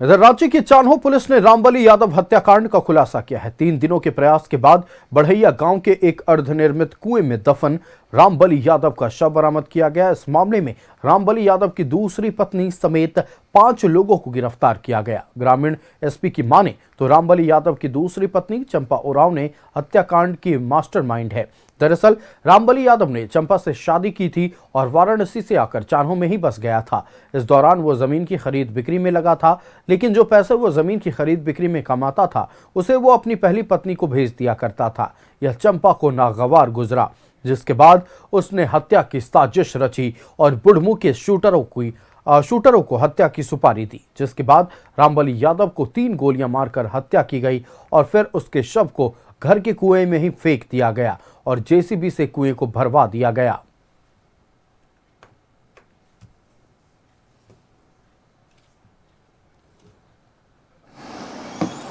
इधर रांची की चान्हो पुलिस ने रामबली यादव हत्याकांड का खुलासा किया है। 3 दिनों के प्रयास के बाद बढ़ैया गांव के एक अर्धनिर्मित कुएं में दफन रामबली यादव का शव बरामद किया गया। इस मामले में रामबली यादव की दूसरी पत्नी समेत 5 लोगों को गिरफ्तार किया गया। ग्रामीण एसपी की माने तो रामबली यादव की दूसरी पत्नी चंपा उरांव ने हत्याकांड की मास्टरमाइंड है। दरअसल रामबली यादव ने चंपा से शादी की थी और वाराणसी से आकर चान्हो में ही बस गया था। इस दौरान वो जमीन की खरीद बिक्री में लगा था, लेकिन जो पैसे वो जमीन की खरीद बिक्री में कमाता था उसे वो अपनी पहली पत्नी को भेज दिया करता था। यह चंपा को नागवार गुजरा, जिसके बाद उसने हत्या की साजिश रची और बुढ़मू के शूटरों को हत्या की सुपारी दी, जिसके बाद रामबली यादव को 3 गोलियां मारकर हत्या की गई और फिर उसके शव को घर के कुएं में ही फेंक दिया गया और जेसीबी से कुएं को भरवा दिया गया।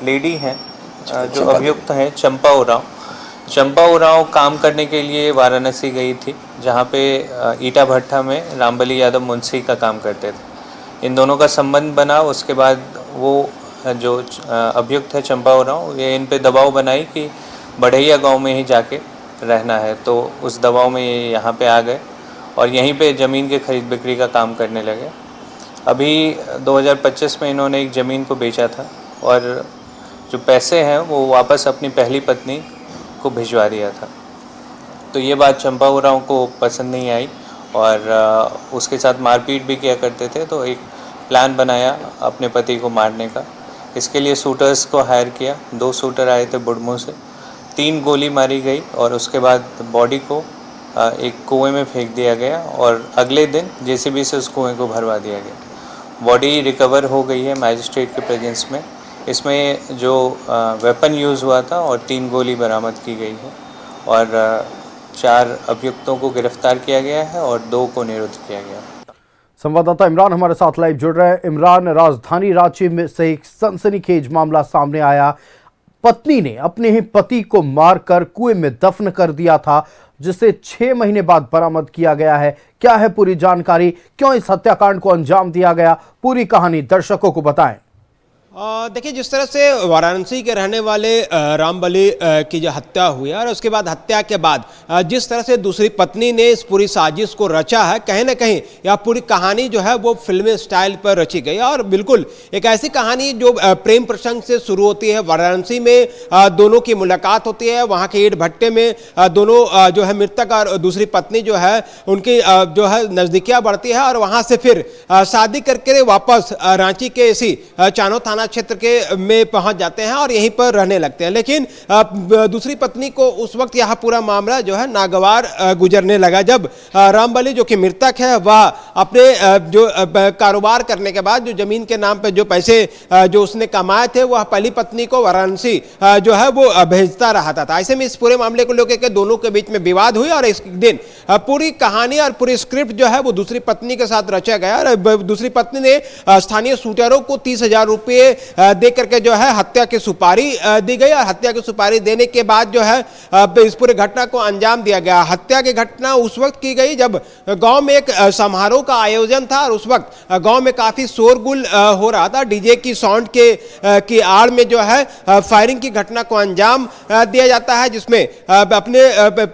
लेडी हैं जो अभियुक्त हैं चंपा उरांव काम करने के लिए वाराणसी गई थी, जहां पे ईटा भट्टा में रामबली यादव मुंशी का काम करते थे। इन दोनों का संबंध बना। उसके बाद वो जो अभियुक्त है चंपा उरांव, ये इन पे दबाव बनाई कि बढ़ैया गांव में ही जाके रहना है, तो उस दबाव में ये यहाँ पे आ गए और यहीं पे ज़मीन के खरीद बिक्री का काम करने लगे। अभी 2025 में इन्होंने एक ज़मीन को बेचा था और जो पैसे हैं वो वापस अपनी पहली पत्नी को भिजवा दिया था। तो ये बात चंपा उरांव को पसंद नहीं आई और उसके साथ मारपीट भी किया करते थे। तो एक प्लान बनाया अपने पति को मारने का। इसके लिए शूटर्स को हायर किया। 2 शूटर आए थे बुढ़मू से, 3 गोली मारी गई और उसके बाद बॉडी को एक कुएं में फेंक दिया गया और अगले दिन जेसीबी से उस कुएं को भरवा दिया गया। बॉडी रिकवर हो गई है मैजिस्ट्रेट के प्रेजेंस में। इसमें जो वेपन यूज़ हुआ था और 3 गोली बरामद की गई है और 4 अभियुक्तों को गिरफ्तार किया गया है और 2 को निरुद्ध किया गया। संवाददाता इमरान हमारे साथ लाइव जुड़ रहे हैं। इमरान, राजधानी रांची में से एक सनसनीखेज मामला सामने आया। पत्नी ने अपने ही पति को मारकर कुएं में दफन कर दिया था, जिसे 6 महीने बाद बरामद किया गया है। क्या है पूरी जानकारी, क्यों इस हत्याकांड को अंजाम दिया गया, पूरी कहानी दर्शकों को बताएं। देखिए, जिस तरह से वाराणसी के रहने वाले रामबली की जो हत्या हुई है और उसके बाद हत्या के बाद जिस तरह से दूसरी पत्नी ने इस पूरी साजिश को रचा है, कहीं ना कहीं यह पूरी कहानी जो है वो फिल्मी स्टाइल पर रची गई है और बिल्कुल एक ऐसी कहानी जो प्रेम प्रसंग से शुरू होती है। वाराणसी में दोनों की मुलाकात होती है, वहाँ के ईट भट्टे में दोनों जो है मृतक और दूसरी पत्नी जो है उनकी जो है नज़दीकियाँ बढ़ती है और वहाँ से फिर शादी करके वापस रांची के इसी चान्हो थाना क्षेत्र के में पहुंच जाते हैं और यहीं पर रहने लगते हैं। लेकिन दूसरी पत्नी को उस वक्त यह पूरा मामला जो है नागवार गुजरने लगा, जब रामबली जो कि मृतक है वह अपने जो कारोबार करने के बाद जो जमीन के नाम पर जो पैसे जो उसने कमाए थे वह पहली पत्नी को वाराणसी जो है वो भेजता रहा था। ऐसे में इस पूरे मामले को लेकर दोनों के बीच में विवाद हुई और इस दिन पूरी कहानी और पूरी स्क्रिप्ट जो है वो दूसरी पत्नी के साथ रचा गया और दूसरी पत्नी ने स्थानीय शूटरों को 30,000 रुपये दे करके जो है हत्या की सुपारी दी गई और हत्या की सुपारी देने के बाद जो है इस पूरे घटना को अंजाम दिया गया। हत्या की घटना उस वक्त की गई जब गांव में एक समारोह का आयोजन था और उस वक्त गांव में काफी शोरगुल हो रहा था। डीजे की साउंड की आड़ में जो है फायरिंग की घटना को अंजाम दिया जाता है, जिसमें अपने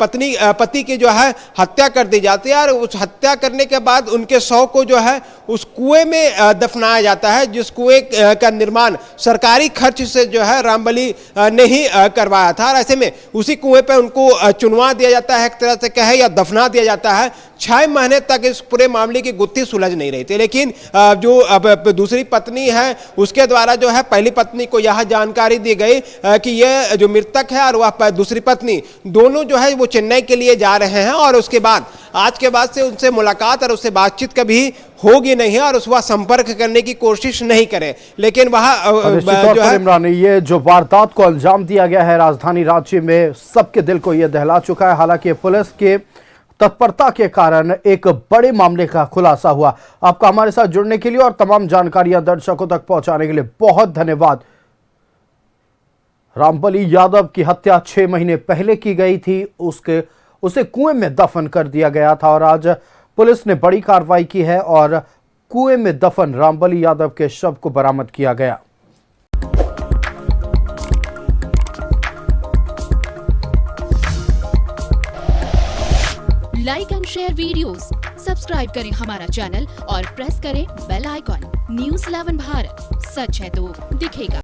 पति की जो है हत्या कर दी जाती है और उस हत्या करने के बाद उनके शव को जो है उस कुएं में दफनाया जाता है, जिस कुएं का निर्माण सरकारी खर्च से जो है रामबली ने ही करवाया था। और ऐसे में उसी कुएं पे उनको चुनवा दिया जाता है, एक तरह से कहे या दफना दिया जाता है। 6 महीने तक इस पूरे मामले की गुत्थी सुलझ नहीं रही थी, लेकिन जो अब दूसरी पत्नी है उसके द्वारा जो है पहली पत्नी को यह जानकारी दी गई कि यह जो मृतक है और वह दूसरी पत्नी दोनों जो है वो चेन्नई के लिए जा रहे हैं और उसके बाद आज के बाद से उनसे मुलाकात और उससे बातचीत कभी होगी नहीं है और उस वह संपर्क करने की कोशिश नहीं करे। लेकिन वह जो है इमरान, ये जो वारदात को अंजाम दिया गया है राजधानी रांची में, सबके दिल को यह दहला चुका है। हालांकि पुलिस के तत्परता के कारण एक बड़े मामले का खुलासा हुआ। आपका हमारे साथ जुड़ने के लिए और तमाम जानकारियां दर्शकों तक पहुंचाने के लिए बहुत धन्यवाद। रामबली यादव की हत्या 6 महीने पहले की गई थी, उसे कुएं में दफन कर दिया गया था और आज पुलिस ने बड़ी कार्रवाई की है और कुएं में दफन रामबली यादव के शव को बरामद किया गया। Like and share videos, subscribe करें हमारा चैनल और प्रेस करें बेल आइकॉन। न्यूज़ 11 भारत, सच है तो दिखेगा।